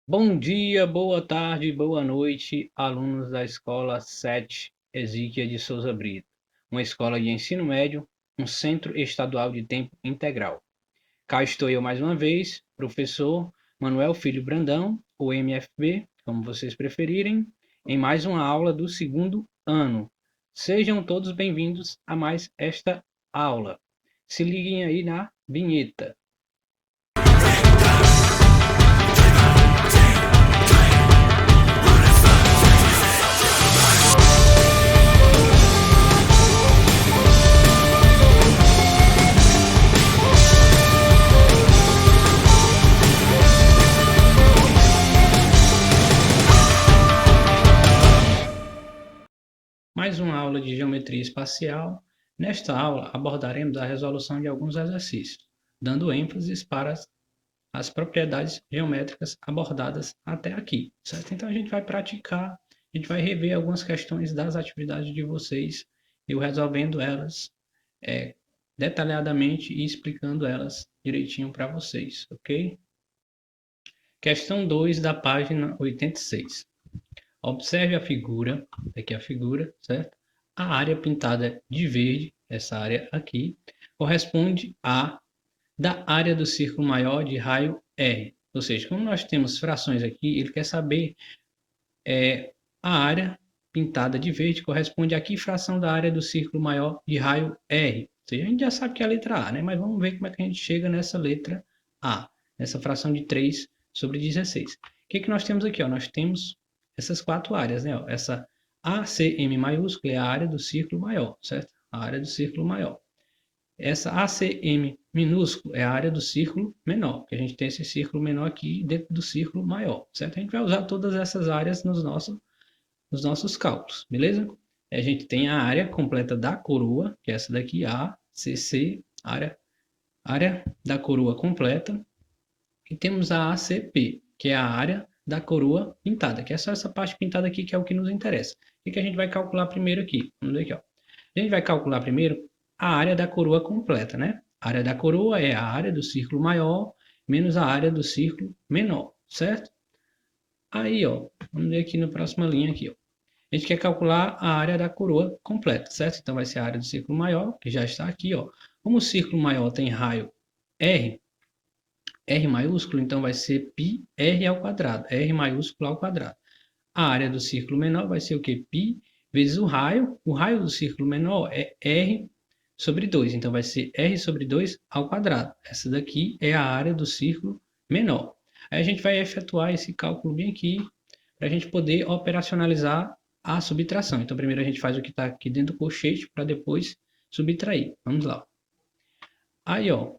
Bom dia, boa tarde, boa noite, alunos da Escola 7 Ezequiel de Souza Brito, uma escola de ensino médio, um centro estadual de tempo integral. Cá estou eu mais uma vez, professor Manuel Filho Brandão, ou MFB, como vocês preferirem, em mais uma aula do segundo ano. Sejam todos bem-vindos a mais esta aula. Se liguem aí na vinheta. Mais uma aula de geometria espacial. Nesta aula abordaremos a resolução de alguns exercícios, dando ênfase para as propriedades geométricas abordadas até aqui, certo? Então a gente vai praticar, a gente vai rever algumas questões das atividades de vocês, eu resolvendo elas detalhadamente e explicando elas direitinho para vocês, ok? Questão 2 da página 86. Observe a figura, aqui a figura, certo? A área pintada de verde, essa área aqui, corresponde à da área do círculo maior de raio R. Ou seja, como nós temos frações aqui, ele quer saber a área pintada de verde corresponde a que fração da área do círculo maior de raio R. Ou seja, a gente já sabe que é a letra A, né? Mas vamos ver como é que a gente chega nessa letra A, nessa fração de 3 sobre 16. O que, que nós temos aqui? Ó? Nós temos essas quatro áreas, né? Ó, essa ACM maiúscula é a área do círculo maior, certo? A área do círculo maior. Essa ACM minúsculo é a área do círculo menor, porque a gente tem esse círculo menor aqui dentro do círculo maior, certo? A gente vai usar todas essas áreas nos nossos cálculos, beleza? A gente tem a área completa da coroa, que é essa daqui, ACC, área da coroa completa, e temos a ACP, que é a área da coroa pintada, que é só essa parte pintada aqui que é o que nos interessa. O que a gente vai calcular primeiro aqui? Vamos ver aqui, ó. A gente vai calcular primeiro a área da coroa completa, né? A área da coroa é a área do círculo maior menos a área do círculo menor, certo? Aí, ó, vamos ver aqui na próxima linha aqui, ó. A gente quer calcular a área da coroa completa, certo? Então vai ser a área do círculo maior, que já está aqui, ó. Como o círculo maior tem raio R, R maiúsculo, então vai ser πr ao quadrado, R maiúsculo ao quadrado. A área do círculo menor vai ser o quê? Π vezes o raio do círculo menor é R sobre 2, então vai ser R sobre 2 ao quadrado. Essa daqui é a área do círculo menor. Aí a gente vai efetuar esse cálculo bem aqui, para a gente poder operacionalizar a subtração. Então primeiro a gente faz o que está aqui dentro do colchete, para depois subtrair. Vamos lá. Aí, ó,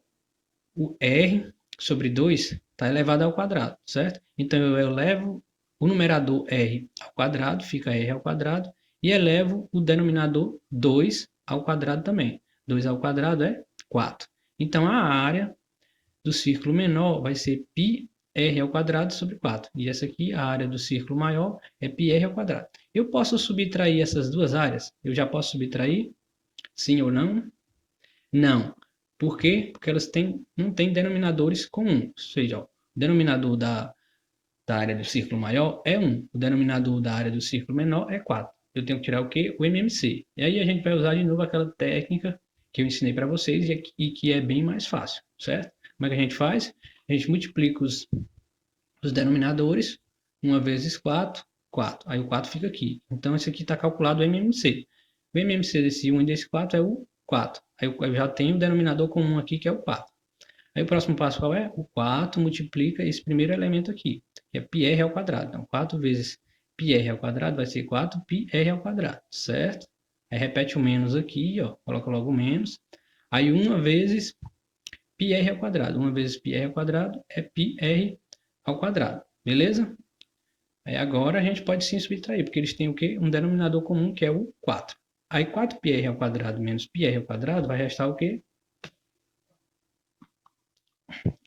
o R sobre 2 está elevado ao quadrado, certo? Então eu elevo o numerador R ao quadrado, fica R ao quadrado, e elevo o denominador 2 ao quadrado também. 2 ao quadrado é 4. Então a área do círculo menor vai ser πr ao quadrado sobre 4. E essa aqui, a área do círculo maior, é πr ao quadrado. Eu posso subtrair essas duas áreas? Eu já posso subtrair? Sim ou não? Não. Por quê? Porque elas não têm denominadores comuns. Ou seja, ó, o denominador da área do círculo maior é 1. O denominador da área do círculo menor é 4. Eu tenho que tirar o quê? O MMC. E aí a gente vai usar de novo aquela técnica que eu ensinei para vocês e que é bem mais fácil, certo? Como é que a gente faz? A gente multiplica os denominadores. 1 vezes 4, 4. Aí o 4 fica aqui. Então, esse aqui está calculado o MMC. O MMC desse 1 e desse 4 é o 4. Aí eu já tenho o denominador comum aqui, que é o 4. Aí o próximo passo qual é? O 4 multiplica esse primeiro elemento aqui, que é πr ao quadrado. Então, 4 vezes πr ao quadrado vai ser 4πr ao quadrado, certo? Aí repete o menos aqui, ó, coloca logo o menos. Aí 1 vezes πr ao quadrado. 1 vezes πr ao quadrado é πr ao quadrado, beleza? Aí agora a gente pode sim subtrair, porque eles têm o quê? Um denominador comum, que é o 4. Aí 4πr ao quadrado menos πr ao quadrado vai restar o quê?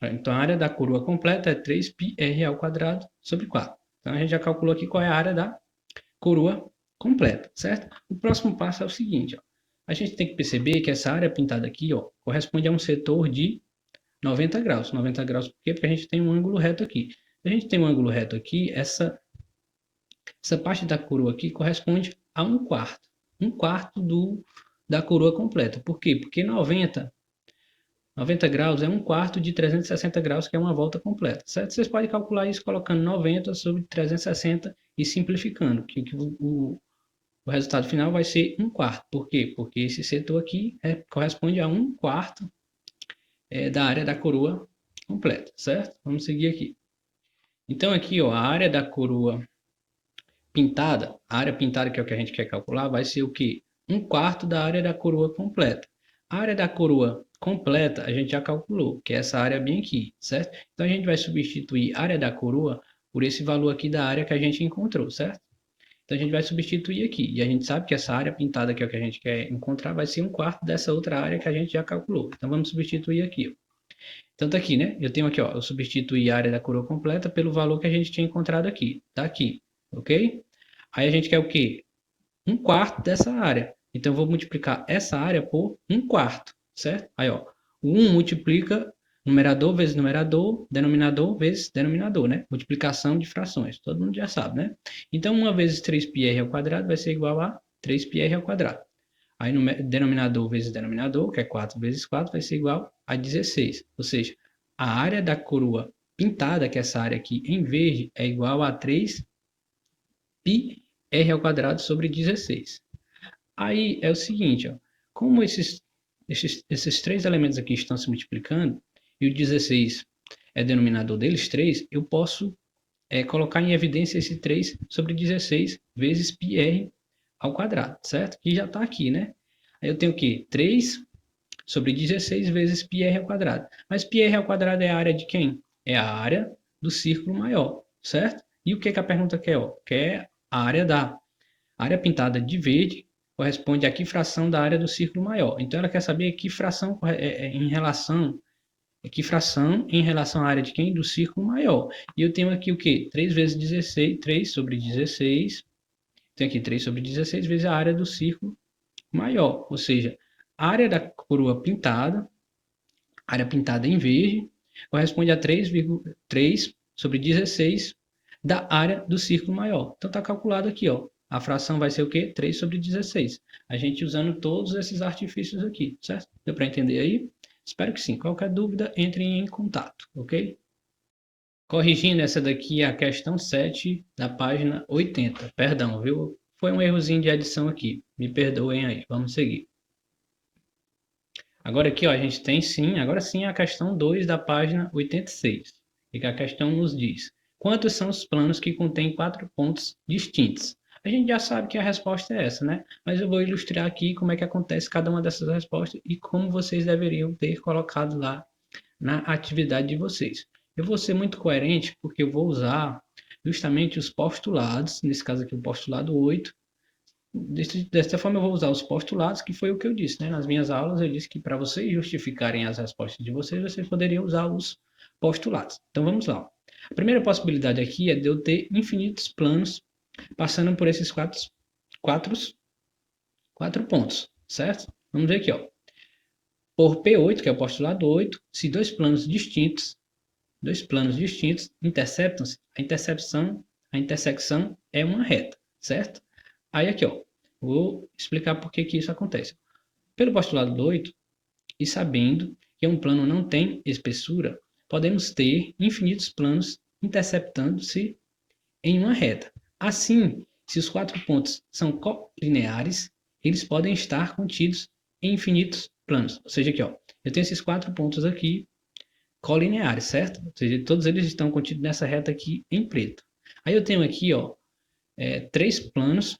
Então, a área da coroa completa é 3πr ao quadrado sobre 4. Então, a gente já calculou aqui qual é a área da coroa completa, certo? O próximo passo é o seguinte, ó. A gente tem que perceber que essa área pintada aqui, ó, corresponde a um setor de 90 graus. 90 graus por quê? Porque a gente tem um ângulo reto aqui. Se a gente tem um ângulo reto aqui, essa parte da coroa aqui corresponde a 1/4. 1/4 da coroa completa. Por quê? Porque 90 graus é 1/4 de 360 graus, que é uma volta completa, certo? Vocês podem calcular isso colocando 90 sobre 360 e simplificando, que o resultado final vai ser 1/4. Por quê? Porque esse setor aqui corresponde a 1/4 da área da coroa completa, certo? Vamos seguir aqui. Então aqui, ó, a área da coroa pintada, a área pintada, que é o que a gente quer calcular, vai ser o quê? 1/4 da área da coroa completa. A área da coroa completa a gente já calculou, que é essa área bem aqui, certo? Então a gente vai substituir a área da coroa por esse valor aqui da área que a gente encontrou, certo? Então a gente vai substituir aqui. E a gente sabe que essa área pintada, que é o que a gente quer encontrar, vai ser 1/4 dessa outra área que a gente já calculou. Então vamos substituir aqui, ó. Então tá aqui, né? Eu tenho aqui, ó, eu substituí a área da coroa completa pelo valor que a gente tinha encontrado aqui. Tá aqui, ok? Aí a gente quer o quê? 1/4 dessa área. Então eu vou multiplicar essa área por 1/4, certo? Aí, ó, o 1 multiplica numerador vezes numerador, denominador vezes denominador, né? Multiplicação de frações. Todo mundo já sabe, né? Então 1 vezes 3πr ao quadrado vai ser igual a 3πr ao quadrado. Aí no denominador vezes denominador, que é 4 vezes 4, vai ser igual a 16. Ou seja, a área da coroa pintada, que é essa área aqui em verde, é igual a 3πr ao quadrado sobre 16. Aí é o seguinte, ó, como esses três elementos aqui estão se multiplicando, e o 16 é denominador deles 3, eu posso colocar em evidência esse 3 sobre 16 vezes πr ao quadrado, certo? Que já está aqui, né? Aí eu tenho o quê? 3 sobre 16 vezes πr ao quadrado. Mas πr ao quadrado é a área de quem? É a área do círculo maior, certo? E o que a pergunta quer? Ó? Quer a área da área pintada de verde corresponde a que fração da área do círculo maior. Então ela quer saber que fração em relação à área de quem? Do círculo maior. E eu tenho aqui o quê? 3 vezes 16, 3 sobre 16. Tenho aqui 3 sobre 16 vezes a área do círculo maior. Ou seja, a área da coroa pintada, área pintada em verde, corresponde a 3 sobre 16 da área do círculo maior. Então está calculado aqui, ó. A fração vai ser o quê? 3 sobre 16. A gente usando todos esses artifícios aqui, certo? Deu para entender aí? Espero que sim. Qualquer dúvida, entrem em contato, ok? Corrigindo, essa daqui é a questão 7 da página 80. Perdão, viu? Foi um errozinho de adição aqui. Me perdoem aí. Vamos seguir. Agora aqui, ó, a gente tem sim, agora sim a questão 2 da página 86. E que a questão nos diz: quantos são os planos que contêm 4 pontos distintos? A gente já sabe que a resposta é essa, né? Mas eu vou ilustrar aqui como é que acontece cada uma dessas respostas e como vocês deveriam ter colocado lá na atividade de vocês. Eu vou ser muito coerente porque eu vou usar justamente os postulados, nesse caso aqui o postulado 8. Desta forma eu vou usar os postulados, que foi o que eu disse, né? Nas minhas aulas eu disse que para vocês justificarem as respostas de vocês, vocês poderiam usar os postulados. Então vamos lá. A primeira possibilidade aqui é de eu ter infinitos planos passando por esses quatro pontos, certo? Vamos ver aqui, ó. Por P8, que é o postulado 8, se dois planos distintos interceptam-se, a intersecção é uma reta, certo? Aí aqui, ó, vou explicar por que isso acontece. Pelo postulado do 8, e sabendo que um plano não tem espessura, podemos ter infinitos planos interceptando-se em uma reta. Assim, se os 4 pontos são colineares, eles podem estar contidos em infinitos planos. Ou seja, aqui, ó, eu tenho esses 4 pontos aqui colineares, certo? Ou seja, todos eles estão contidos nessa reta aqui em preto. Aí eu tenho aqui, ó, 3 planos,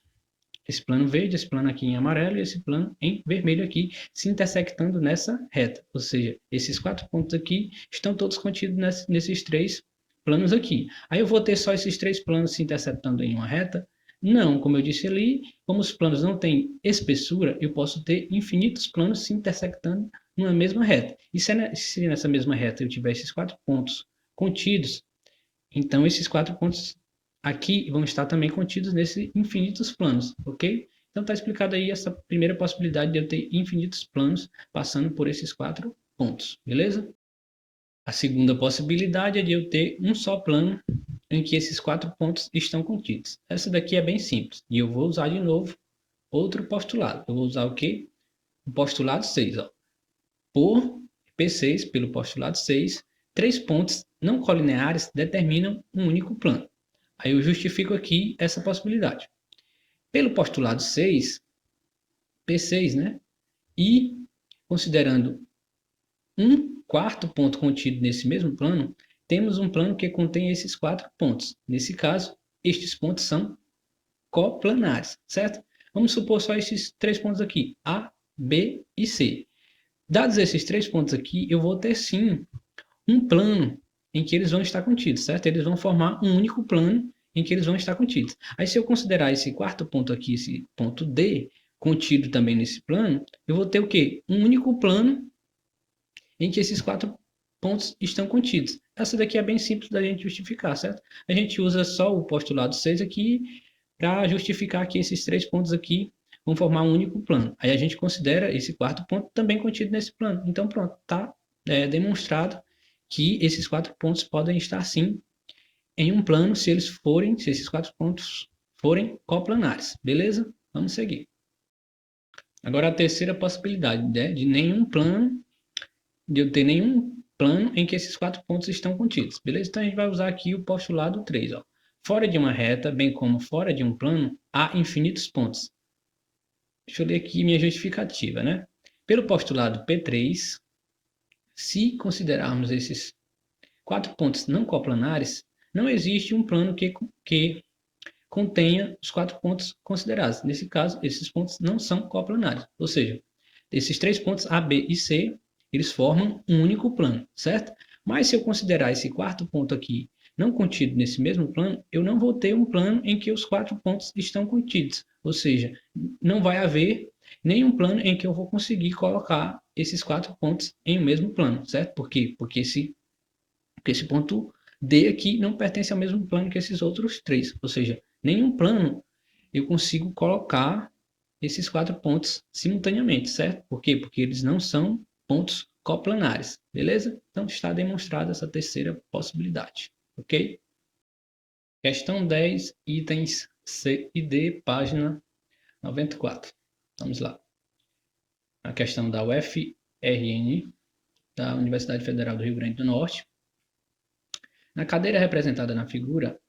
esse plano verde, esse plano aqui em amarelo e esse plano em vermelho aqui, se intersectando nessa reta. Ou seja, esses 4 pontos aqui estão todos contidos nesses 3 planos aqui. Aí eu vou ter só esses 3 planos se interceptando em uma reta? Não, como eu disse ali, como os planos não têm espessura, eu posso ter infinitos planos se intersectando numa mesma reta. E se nessa mesma reta eu tiver esses 4 pontos contidos, então esses 4 pontos aqui vão estar também contidos nesses infinitos planos, ok? Então está explicado aí essa primeira possibilidade de eu ter infinitos planos passando por esses 4 pontos, beleza? A segunda possibilidade é de eu ter um só plano em que esses 4 pontos estão contidos. Essa daqui é bem simples. E eu vou usar de novo outro postulado. Eu vou usar o quê? O postulado 6. Ó. Por P6, pelo postulado 6, 3 pontos não colineares determinam um único plano. Aí eu justifico aqui essa possibilidade. Pelo postulado 6, P6, né? E considerando um quarto ponto contido nesse mesmo plano, temos um plano que contém esses 4 pontos. Nesse caso, estes pontos são coplanares, certo? Vamos supor só esses 3 pontos aqui, A, B e C. Dados esses 3 pontos aqui, eu vou ter sim um plano em que eles vão estar contidos, certo? Eles vão formar um único plano em que eles vão estar contidos. Aí, se eu considerar esse quarto ponto aqui, esse ponto D, contido também nesse plano, eu vou ter o quê? Um único plano em que esses 4 pontos estão contidos. Essa daqui é bem simples da gente justificar, certo? A gente usa só o postulado 6 aqui para justificar que esses 3 pontos aqui vão formar um único plano. Aí a gente considera esse quarto ponto também contido nesse plano. Então, pronto, está demonstrado que esses 4 pontos podem estar, sim, em um plano se esses 4 pontos forem coplanares. Beleza? Vamos seguir. Agora, a terceira possibilidade, né, de eu ter nenhum plano em que esses 4 pontos estão contidos. Beleza? Então, a gente vai usar aqui o postulado 3. Ó. Fora de uma reta, bem como fora de um plano, há infinitos pontos. Deixa eu ler aqui minha justificativa, né? Pelo postulado P3, se considerarmos esses 4 pontos não coplanares, não existe um plano que contenha os 4 pontos considerados. Nesse caso, esses pontos não são coplanares. Ou seja, esses 3 pontos A, B e C, eles formam um único plano, certo? Mas se eu considerar esse quarto ponto aqui não contido nesse mesmo plano, eu não vou ter um plano em que os 4 pontos estão contidos. Ou seja, não vai haver nenhum plano em que eu vou conseguir colocar esses 4 pontos em um mesmo plano, certo? Por quê? Porque esse ponto D aqui não pertence ao mesmo plano que esses outros 3. Ou seja, nenhum plano eu consigo colocar esses 4 pontos simultaneamente, certo? Por quê? Porque eles não são pontos coplanares, beleza? Então está demonstrada essa terceira possibilidade, ok? Questão 10, itens C e D, página 94. Vamos lá. A questão da UFRN, da Universidade Federal do Rio Grande do Norte. Na cadeira representada na figura,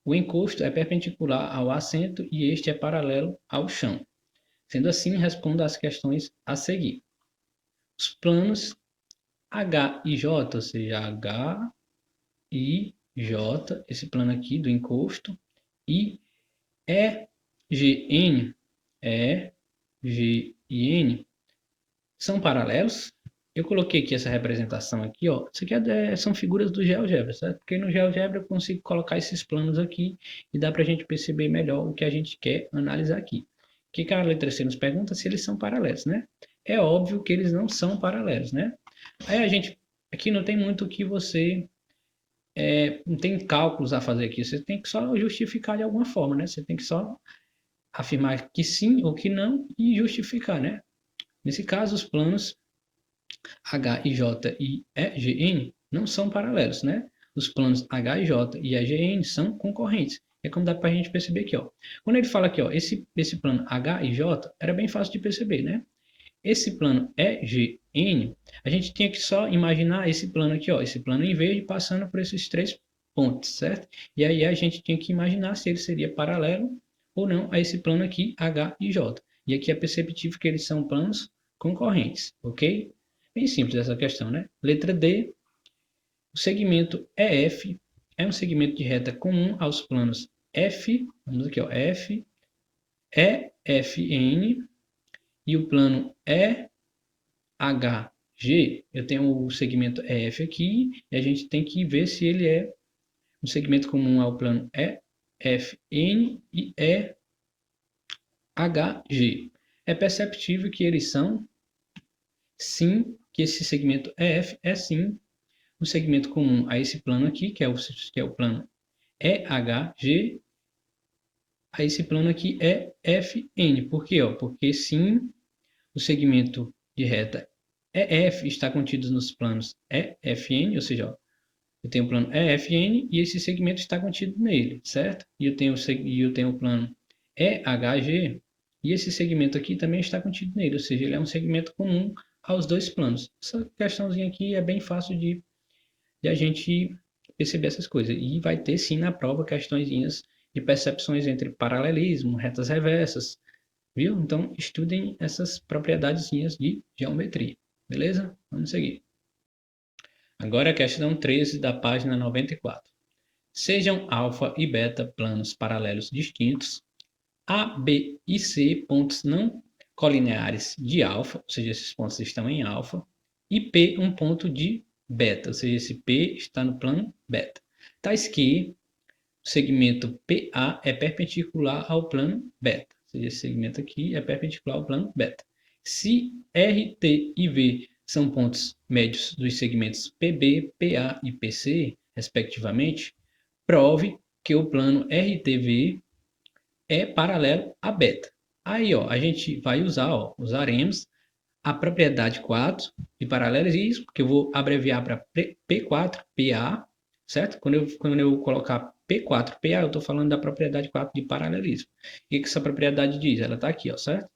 o encosto é perpendicular ao assento e este é paralelo ao chão. Sendo assim, responda às questões a seguir. Os planos H e J, ou seja, H e J, esse plano aqui do encosto, e EGN, E, G e N, são paralelos. Eu coloquei aqui essa representação aqui, ó. Isso aqui são figuras do GeoGebra, certo? Porque no GeoGebra eu consigo colocar esses planos aqui e dá para a gente perceber melhor o que a gente quer analisar aqui. O que a letra C nos pergunta? Se eles são paralelos, né? É óbvio que eles não são paralelos, né? Aí a gente, aqui não tem muito o que você, não tem cálculos a fazer aqui. Você tem que só justificar de alguma forma, né? Você tem que só afirmar que sim ou que não e justificar, né? Nesse caso, os planos H e J e EGN não são paralelos, né? Os planos H e J e EGN são concorrentes. É como dá para a gente perceber aqui, ó. Quando ele fala aqui, ó, esse plano H e J era bem fácil de perceber, né? Esse plano EGN, a gente tinha que só imaginar esse plano aqui, ó, esse plano em verde passando por esses 3 pontos, certo? E aí a gente tinha que imaginar se ele seria paralelo ou não a esse plano aqui, H e J. E aqui é perceptível que eles são planos concorrentes, ok? Bem simples essa questão, né? Letra D, o segmento EF é um segmento de reta comum aos planos F, vamos aqui, ó, F, EFN e o plano EHG. Eu tenho o segmento EF aqui e a gente tem que ver se ele é um segmento comum ao plano EFN e EHG. É perceptível que eles são, sim, que esse segmento EF é sim um segmento comum a esse plano aqui, que é o plano EHG, a esse plano aqui é FN. Por quê? Ó? Porque sim, o segmento de reta EF está contido nos planos EFN, ou seja, ó, eu tenho o plano EFN e esse segmento está contido nele, certo? E eu tenho o plano EHG e esse segmento aqui também está contido nele, ou seja, ele é um segmento comum aos dois planos. Essa questãozinha aqui é bem fácil de a gente perceber essas coisas. E vai ter sim na prova questõezinhas de percepções entre paralelismo, retas reversas, viu? Então estudem essas propriedadezinhas de geometria, beleza? Vamos seguir. Agora a questão 13 da página 94. Sejam alfa e beta planos paralelos distintos, A, B e C pontos não colineares de alfa, ou seja, esses pontos estão em alfa, e P um ponto de beta, ou seja, esse P está no plano beta. Tais que o segmento PA é perpendicular ao plano beta, ou seja, esse segmento aqui é perpendicular ao plano beta. Se R, T e V são pontos médios dos segmentos PB, PA e PC, respectivamente, prove que o plano RTV é paralelo a beta. Aí, ó, a gente vai usaremos a propriedade 4 de paralelismo, que eu vou abreviar para P4PA, certo? Quando eu colocar P4PA, eu estou falando da propriedade 4 de paralelismo. O que essa propriedade diz? Ela está aqui, ó, certo?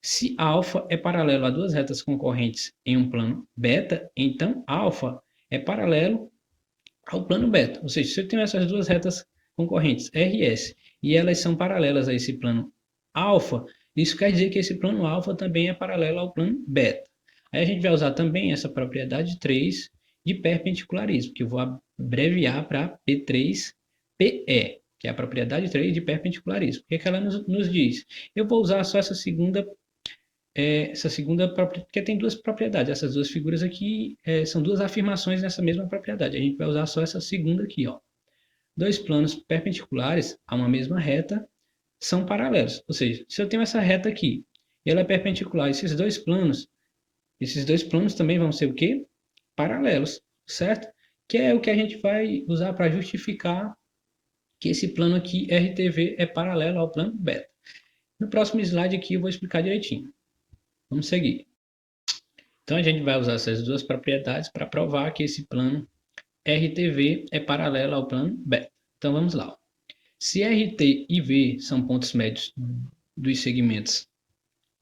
Se alfa é paralelo a duas retas concorrentes em um plano beta, então alfa é paralelo ao plano beta. Ou seja, se eu tenho essas duas retas concorrentes, RS, e elas são paralelas a esse plano alfa, isso quer dizer que esse plano alfa também é paralelo ao plano beta. Aí a gente vai usar também essa propriedade 3 de perpendicularismo, que eu vou abreviar para P3PE, que é a propriedade 3 de perpendicularismo. O que, é que ela nos diz? Eu vou usar só essa segunda propriedade, porque tem duas propriedades. Essas duas figuras aqui são duas afirmações nessa mesma propriedade. A gente vai usar só essa segunda aqui, ó. Dois planos perpendiculares a uma mesma reta são paralelos. Ou seja, se eu tenho essa reta aqui e ela é perpendicular a esses dois planos também vão ser o quê? Paralelos, certo? Que é o que a gente vai usar para justificar que esse plano aqui, RTV, é paralelo ao plano beta. No próximo slide aqui eu vou explicar direitinho. Vamos seguir. Então, a gente vai usar essas duas propriedades para provar que esse plano RTV é paralelo ao plano beta. Então, vamos lá. Se RT e V são pontos médios dos segmentos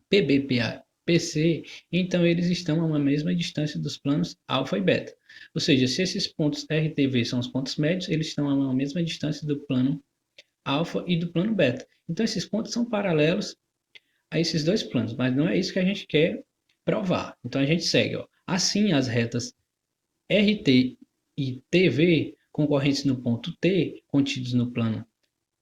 PB, PA, PC, então eles estão a uma mesma distância dos planos alfa e beta. Ou seja, se esses pontos RT e V são os pontos médios, eles estão a uma mesma distância do plano alfa e do plano beta. Então, esses pontos são paralelos a esses dois planos, mas não é isso que a gente quer provar. Então a gente segue, ó. Assim, as retas RT e TV concorrentes no ponto T, contidos no plano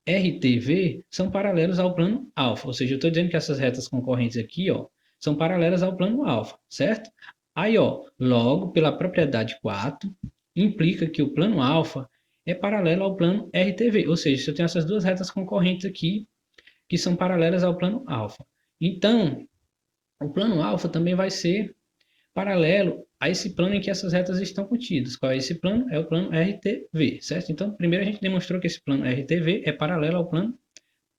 RTV, são paralelos ao plano alfa. Ou seja, eu estou dizendo que essas retas concorrentes aqui, ó, são paralelas ao plano alfa, certo? Aí, ó, logo, pela propriedade 4, implica que o plano alfa é paralelo ao plano RTV. Ou seja, se eu tenho essas duas retas concorrentes aqui, que são paralelas ao plano alfa. Então, o plano alfa também vai ser paralelo a esse plano em que essas retas estão contidas. Qual é esse plano? É o plano RTV, certo? Então, primeiro a gente demonstrou que esse plano RTV é paralelo ao plano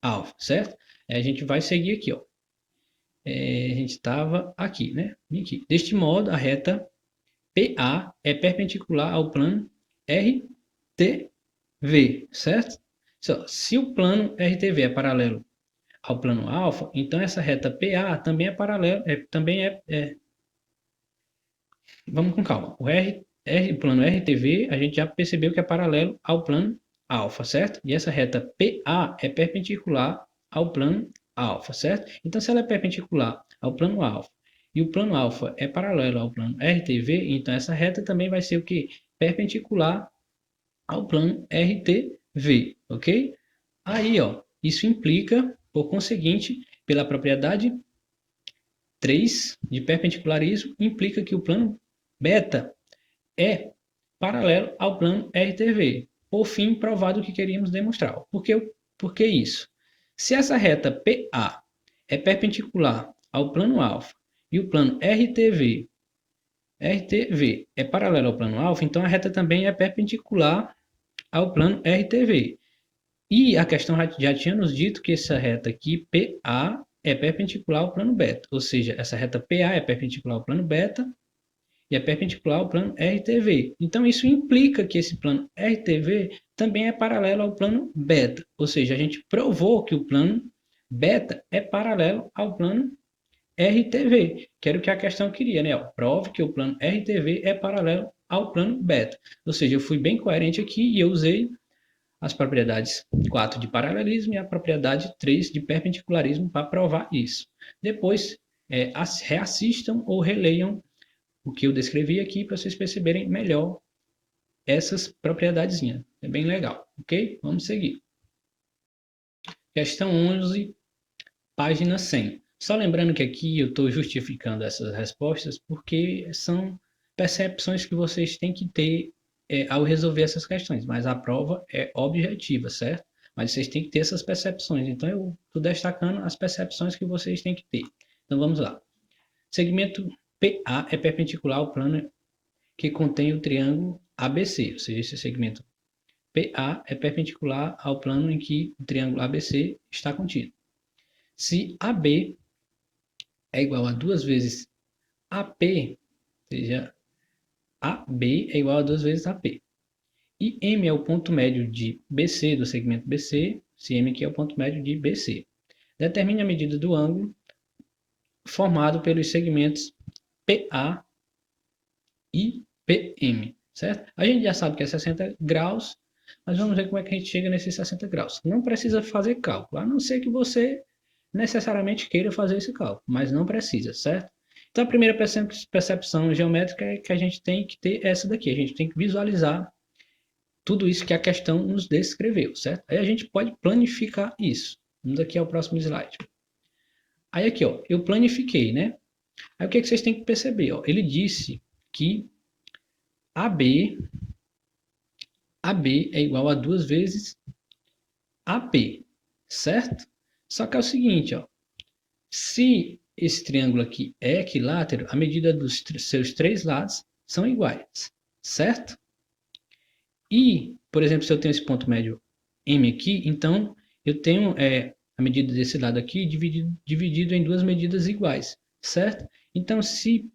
alfa, certo? A gente vai seguir aqui, ó. A gente estava aqui, né? Aqui. Deste modo, a reta PA é perpendicular ao plano RTV, certo? Se o plano RTV é paralelo ao plano alfa, então essa reta PA também é paralela, vamos com calma. O plano RTV, a gente já percebeu que é paralelo ao plano alfa, certo? E essa reta PA é perpendicular ao plano alfa, certo? Então, se ela é perpendicular ao plano alfa e o plano alfa é paralelo ao plano RTV, então essa reta também vai ser o quê? Perpendicular ao plano RTV, ok? Aí, ó, isso implica, por conseguinte, pela propriedade 3 de perpendicularismo, implica que o plano beta é paralelo ao plano RTV. Por fim, provado o que queríamos demonstrar. Por que isso? Se essa reta PA é perpendicular ao plano alfa e o plano RTV é paralelo ao plano alfa, então a reta também é perpendicular ao plano RTV. E a questão já tinha nos dito que essa reta aqui, PA, é perpendicular ao plano beta. Ou seja, essa reta PA é perpendicular ao plano beta e é perpendicular ao plano RTV. Então, isso implica que esse plano RTV também é paralelo ao plano beta, ou seja, a gente provou que o plano beta é paralelo ao plano RTV, que era o que a questão queria, né? Prove que o plano RTV é paralelo ao plano beta. Ou seja, eu fui bem coerente aqui e eu usei as propriedades 4 de paralelismo e a propriedade 3 de perpendicularismo para provar isso. Depois, reassistam ou releiam o que eu descrevi aqui para vocês perceberem melhor essas propriedadezinhas. É bem legal, ok? Vamos seguir. Questão 11, página 100. Só lembrando que aqui eu estou justificando essas respostas porque são percepções que vocês têm que ter ao resolver essas questões, mas a prova é objetiva, certo? Mas vocês têm que ter essas percepções. Então eu estou destacando as percepções que vocês têm que ter. Então vamos lá. Segmento PA é perpendicular ao plano que contém o triângulo ABC, ou seja, esse segmento PA é perpendicular ao plano em que o triângulo ABC está contido. Se AB é igual a 2 vezes AP, ou seja, AB é igual a 2 vezes AP, e M é o ponto médio de BC, do segmento BC, se M aqui é o ponto médio de BC. Determine a medida do ângulo formado pelos segmentos PA e PM, certo? A gente já sabe que é 60 graus, mas vamos ver como é que a gente chega nesses 60 graus. Não precisa fazer cálculo, a não ser que você necessariamente queira fazer esse cálculo, mas não precisa, certo? Então, a primeira percepção geométrica é que a gente tem que ter essa daqui, a gente tem que visualizar tudo isso que a questão nos descreveu, certo? Aí a gente pode planificar isso. Vamos aqui ao próximo slide. Aí aqui, ó, eu planifiquei, né? Aí o que, é que vocês têm que perceber? Ó? Ele disse que AB é igual a 2 vezes AP, certo? Só que é o seguinte, ó, se esse triângulo aqui é equilátero, a medida dos seus 3 lados são iguais, certo? E, por exemplo, se eu tenho esse ponto médio M aqui, então eu tenho a medida desse lado aqui dividido em 2 medidas iguais, certo? Então, se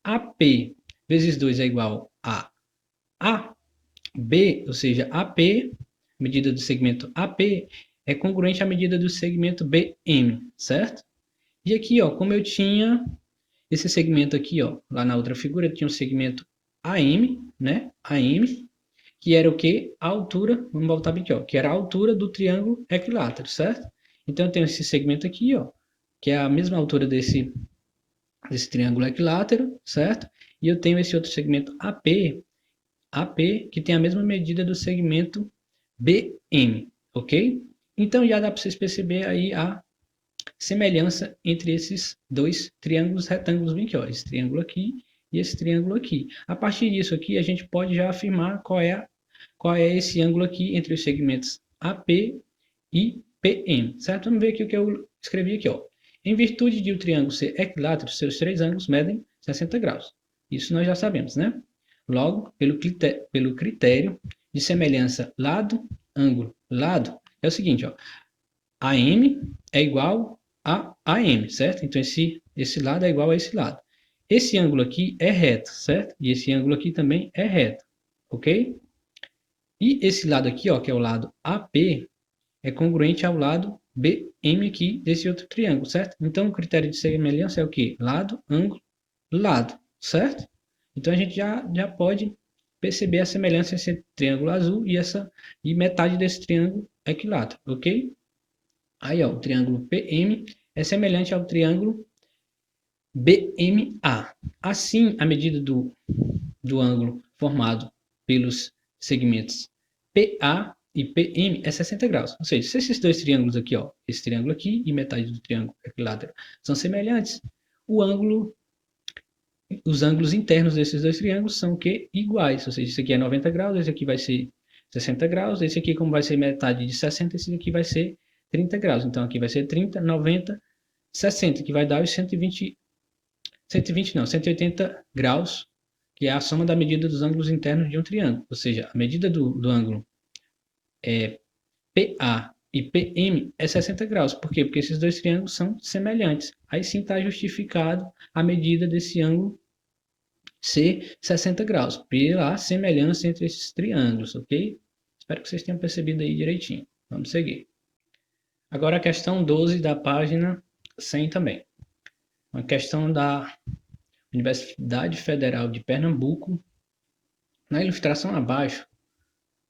AP vezes 2 é igual a AB, ou seja, AP, medida do segmento AP, é congruente à medida do segmento BM, certo? E aqui, ó, como eu tinha esse segmento aqui, ó, lá na outra figura, eu tinha um segmento AM, né? AM, que era o quê? A altura, vamos voltar aqui, ó, que era a altura do triângulo equilátero, certo? Então eu tenho esse segmento aqui, ó, que é a mesma altura desse triângulo equilátero, certo? E eu tenho esse outro segmento AP, que tem a mesma medida do segmento BM, ok? Então já dá para vocês perceber aí a semelhança entre esses dois triângulos retângulos bem aqui, ó, esse triângulo aqui e esse triângulo aqui. A partir disso aqui, a gente pode já afirmar qual é esse ângulo aqui entre os segmentos AP e PM, certo? Vamos ver aqui o que eu escrevi aqui, ó. Em virtude de o triângulo ser equilátero, seus 3 ângulos medem 60 graus. Isso nós já sabemos, né? Logo, pelo critério de semelhança lado, ângulo, lado, é o seguinte, ó. AM é igual a AM, certo? Então, esse lado é igual a esse lado. Esse ângulo aqui é reto, certo? E esse ângulo aqui também é reto, ok? E esse lado aqui, ó, que é o lado AP, é congruente ao lado BM aqui desse outro triângulo, certo? Então, o critério de semelhança é o quê? Lado, ângulo, lado, certo? Então, a gente já pode perceber a semelhança entre esse triângulo azul e metade desse triângulo equilátero, ok? Aí, ó, o triângulo PM é semelhante ao triângulo BMA. Assim, a medida do ângulo formado pelos segmentos PA e PM é 60 graus. Ou seja, se esses dois triângulos aqui, ó, esse triângulo aqui e metade do triângulo equilátero são semelhantes, os ângulos internos desses dois triângulos são o quê? Iguais. Ou seja, esse aqui é 90 graus, esse aqui vai ser 60 graus, esse aqui, como vai ser metade de 60, esse aqui vai ser 30 graus. Então, aqui vai ser 30, 90, 60, que vai dar os 120 não, 180 graus, que é a soma da medida dos ângulos internos de um triângulo. Ou seja, a medida do ângulo PA e PM é 60 graus. Por quê? Porque esses dois triângulos são semelhantes. Aí sim está justificado a medida desse ângulo ser 60 graus, pela semelhança entre esses triângulos, ok? Espero que vocês tenham percebido aí direitinho. Vamos seguir. Agora a questão 12 da página 100 também. Uma questão da Universidade Federal de Pernambuco. Na ilustração abaixo,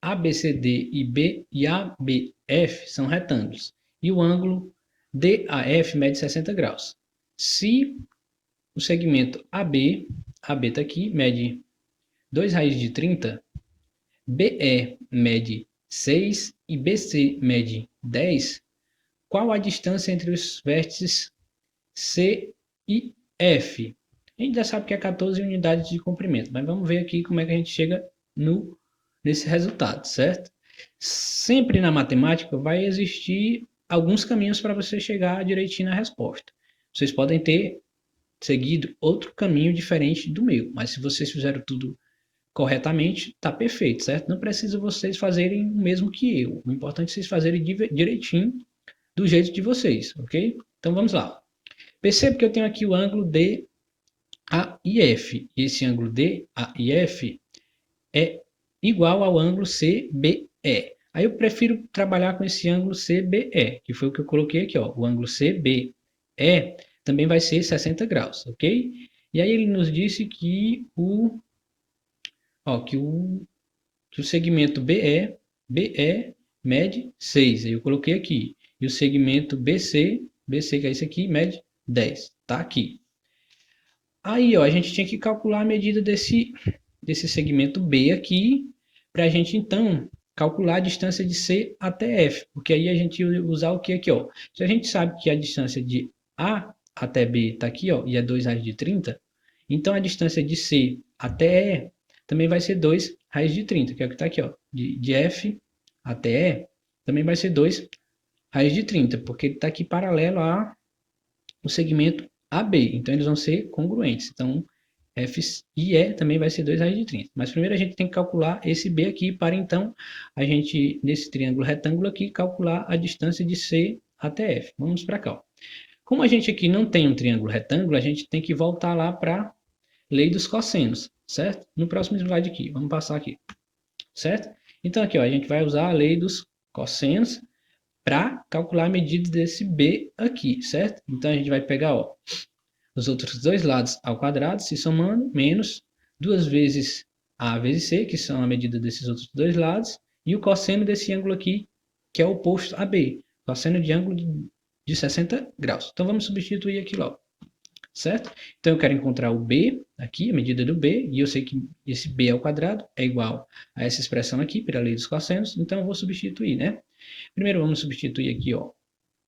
ABCD e ABF são retângulos e o ângulo DAF mede 60 graus. Se o segmento AB está aqui, mede 2 raiz de 30, BE mede 6 e BC mede 10, qual a distância entre os vértices C e F? A gente já sabe que é 14 unidades de comprimento, mas vamos ver aqui como é que a gente chega nesse resultado, certo? Sempre na matemática vai existir alguns caminhos para você chegar direitinho na resposta. Vocês podem ter seguido outro caminho diferente do meu, mas se vocês fizeram tudo corretamente, está perfeito, certo? Não precisa vocês fazerem o mesmo que eu. O importante é vocês fazerem direitinho do jeito de vocês, ok? Então vamos lá. Perceba que eu tenho aqui o ângulo DAIF. E esse ângulo DAIF é igual ao ângulo CBE. Aí eu prefiro trabalhar com esse ângulo CBE, que foi o que eu coloquei aqui, ó. O ângulo CBE também vai ser 60 graus, ok? E aí ele nos disse que o segmento BE mede 6. Aí eu coloquei aqui. E o segmento BC que é esse aqui, mede 10. Tá aqui. Aí, ó, a gente tinha que calcular a medida desse segmento B aqui, para a gente, então, calcular a distância de C até F. Porque aí a gente ia usar o que aqui, ó? Se a gente sabe que a distância de A até B está aqui, ó, e é 2 raiz de 30, então a distância de C até E também vai ser 2 raiz de 30, que é o que está aqui, ó. De F até E também vai ser 2 raiz de 30, porque ele está aqui paralelo ao segmento AB. Então, eles vão ser congruentes. Então, F e E também vai ser 2 raiz de 30. Mas primeiro a gente tem que calcular esse B aqui para, então, a gente, nesse triângulo retângulo aqui, calcular a distância de C até F. Vamos para cá, ó. Como a gente aqui não tem um triângulo retângulo, a gente tem que voltar lá para a lei dos cossenos, certo? No próximo slide aqui, vamos passar aqui, certo? Então aqui, ó, a gente vai usar a lei dos cossenos para calcular a medida desse B aqui, certo? Então a gente vai pegar, ó, os outros dois lados ao quadrado, se somando, menos 2 vezes A vezes C, que são a medida desses outros dois lados, e o cosseno desse ângulo aqui, que é o oposto a B, cosseno de ângulo de 60 graus. Então vamos substituir aqui logo, certo? Então eu quero encontrar o B aqui, a medida do B, e eu sei que esse B ao quadrado é igual a essa expressão aqui, pela lei dos cossenos, então eu vou substituir, né? Primeiro vamos substituir aqui, ó,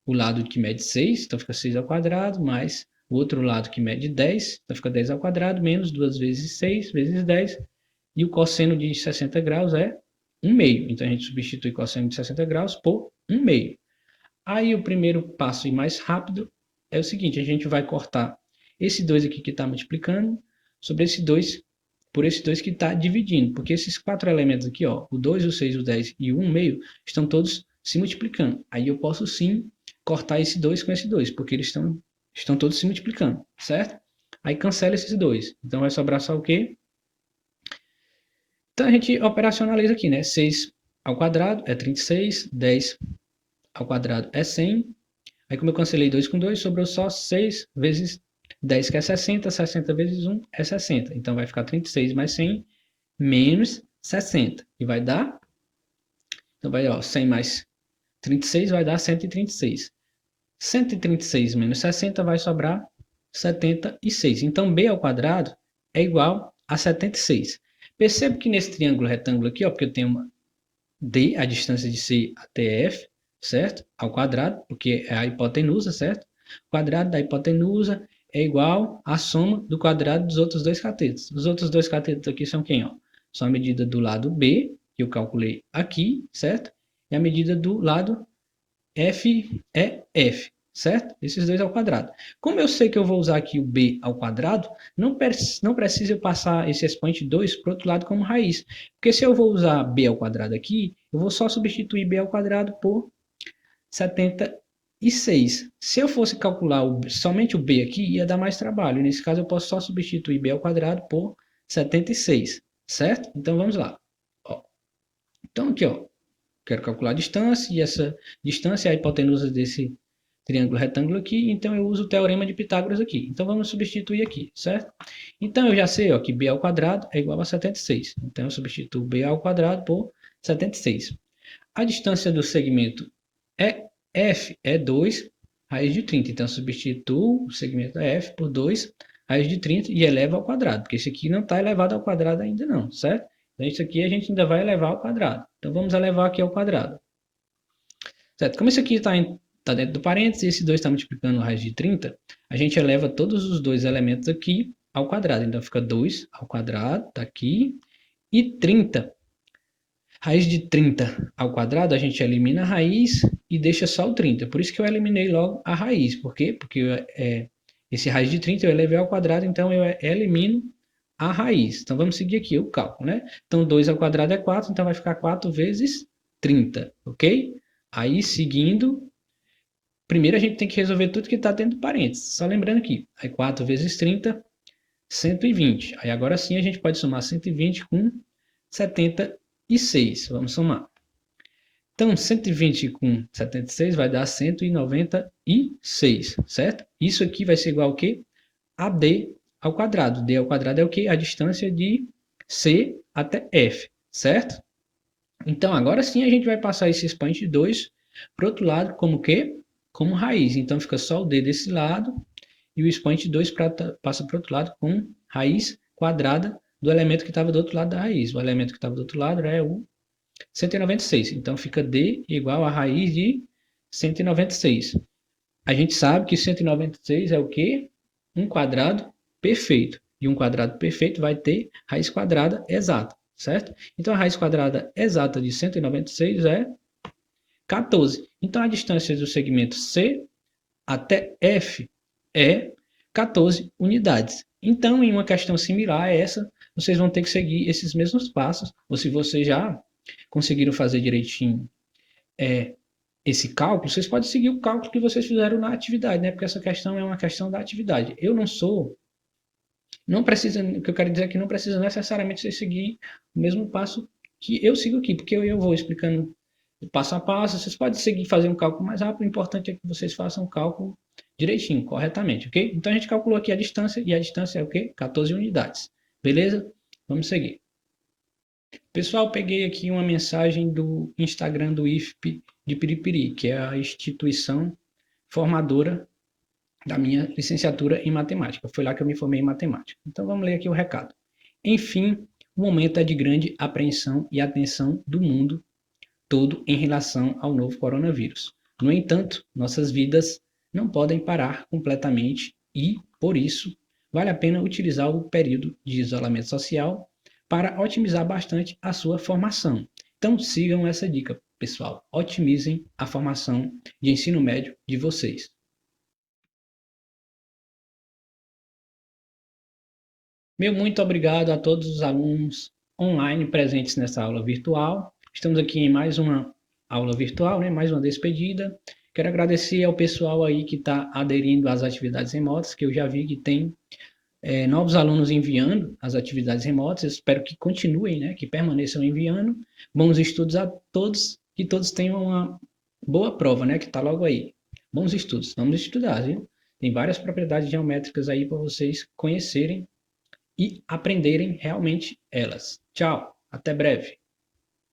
o lado que mede 6, então fica 6 ao quadrado, mais o outro lado que mede 10, então fica 10 ao quadrado, menos 2 vezes 6, vezes 10, e o cosseno de 60 graus é 1 meio. Então a gente substitui o cosseno de 60 graus por 1 meio. Aí o primeiro passo e mais rápido é o seguinte, a gente vai cortar esse 2 aqui que está multiplicando sobre esse 2 por esse 2 que está dividindo, porque esses 4 elementos aqui, ó, o 2, o 6, o 10 e o 1 meio, estão todos se multiplicando. Aí eu posso sim cortar esse 2 com esse 2, porque eles estão todos se multiplicando, certo? Aí cancela esses 2. Então vai sobrar só o quê? Então a gente operacionaliza aqui, né? 6 ao quadrado é 36, 10 ao quadrado é 100. Aí como eu cancelei 2 com 2, sobrou só 6 vezes 10, que é 60. 60 vezes 1 é 60. Então vai ficar 36 mais 100 menos 60. E vai dar... Então vai, ó, 100 mais 36 vai dar 136. 136 menos 60 vai sobrar 76. Então, B ao quadrado é igual a 76. Percebo que nesse triângulo retângulo aqui, ó, porque eu tenho uma D, a distância de C até F, certo? Ao quadrado, porque é a hipotenusa, certo? O quadrado da hipotenusa é igual à soma do quadrado dos outros dois catetos. Os outros dois catetos aqui são quem, ó? São a medida do lado B, que eu calculei aqui, certo? E a medida do lado F é F, certo? Esses dois ao quadrado. Como eu sei que eu vou usar aqui o B ao quadrado, não precisa eu passar esse expoente 2 para o outro lado como raiz. Porque se eu vou usar B ao quadrado aqui, eu vou só substituir B ao quadrado por 76. Se eu fosse calcular somente o B aqui, ia dar mais trabalho. Nesse caso, eu posso só substituir B ao quadrado por 76, certo? Então vamos lá. Ó. Então aqui, ó, quero calcular a distância, e essa distância é a hipotenusa desse triângulo retângulo aqui, então eu uso o teorema de Pitágoras aqui. Então vamos substituir aqui, certo? Então eu já sei, ó, que b ao quadrado é igual a 76. Então eu substituo b ao quadrado por 76. A distância do segmento F é 2 raiz de 30. Então eu substituo o segmento F por 2 raiz de 30 e elevo ao quadrado, porque esse aqui não está elevado ao quadrado ainda não, certo? Então isso aqui a gente ainda vai elevar ao quadrado. Então vamos elevar aqui ao quadrado. Certo? Como isso aqui está dentro do parênteses e esse 2 está multiplicando a raiz de 30, a gente eleva todos os dois elementos aqui ao quadrado. Então fica 2 ao quadrado, está aqui, e 30. Raiz de 30 ao quadrado, a gente elimina a raiz e deixa só o 30. Por isso que eu eliminei logo a raiz. Por quê? Porque esse raiz de 30 eu elevei ao quadrado, então eu elimino a raiz. Então vamos seguir aqui o cálculo, né? Então 2 ao quadrado é 4, então vai ficar 4 vezes 30, ok? Aí seguindo, primeiro a gente tem que resolver tudo que está dentro do parênteses. Só lembrando aqui, aí 4 vezes 30, 120. Aí agora sim a gente pode somar 120 com 76. Vamos somar. Então, 120 com 76 vai dar 196, certo? Isso aqui vai ser igual ao quê? A d ao quadrado. D ao quadrado é o quê? A distância de C até F, certo? Então, agora sim a gente vai passar esse expoente 2 para o outro lado como quê? Como raiz. Então, fica só o D desse lado e o expoente 2 passa para o outro lado com raiz quadrada do elemento que estava do outro lado da raiz. O elemento que estava do outro lado é o 196. Então, fica D igual a raiz de 196. A gente sabe que 196 é o quê? Um quadrado perfeito. E um quadrado perfeito vai ter raiz quadrada exata, certo? Então, a raiz quadrada exata de 196 é 14. Então, a distância do segmento C até F é 14 unidades. Então, em uma questão similar a essa, vocês vão ter que seguir esses mesmos passos, ou se vocês já conseguiram fazer direitinho esse cálculo, vocês podem seguir o cálculo que vocês fizeram na atividade, né? Porque essa questão é uma questão da atividade. Eu não precisa, o que eu quero dizer é que não precisa necessariamente você seguir o mesmo passo que eu sigo aqui, porque eu vou explicando passo a passo, vocês podem seguir fazer um cálculo mais rápido, o importante é que vocês façam o cálculo direitinho, corretamente, ok? Então a gente calculou aqui a distância, e a distância é o quê? 14 unidades, beleza? Vamos seguir. Pessoal, peguei aqui uma mensagem do Instagram do IFP de Piripiri, que é a instituição formadora da minha licenciatura em matemática. Foi lá que eu me formei em matemática. Então vamos ler aqui o recado. Enfim, o momento é de grande apreensão e atenção do mundo todo em relação ao novo coronavírus. No entanto, nossas vidas não podem parar completamente e, por isso, vale a pena utilizar o período de isolamento social para otimizar bastante a sua formação. Então, sigam essa dica, pessoal. Otimizem a formação de ensino médio de vocês. Meu muito obrigado a todos os alunos online presentes nessa aula virtual. Estamos aqui em mais uma aula virtual, né? Mais uma despedida. Quero agradecer ao pessoal aí que está aderindo às atividades remotas, que eu já vi que tem novos alunos enviando as atividades remotas. Eu espero que continuem, né? Que permaneçam enviando. Bons estudos a todos, que todos tenham uma boa prova, né? Que está logo aí. Bons estudos. Vamos estudar, viu? Tem várias propriedades geométricas aí para vocês conhecerem e aprenderem realmente elas. Tchau, até breve.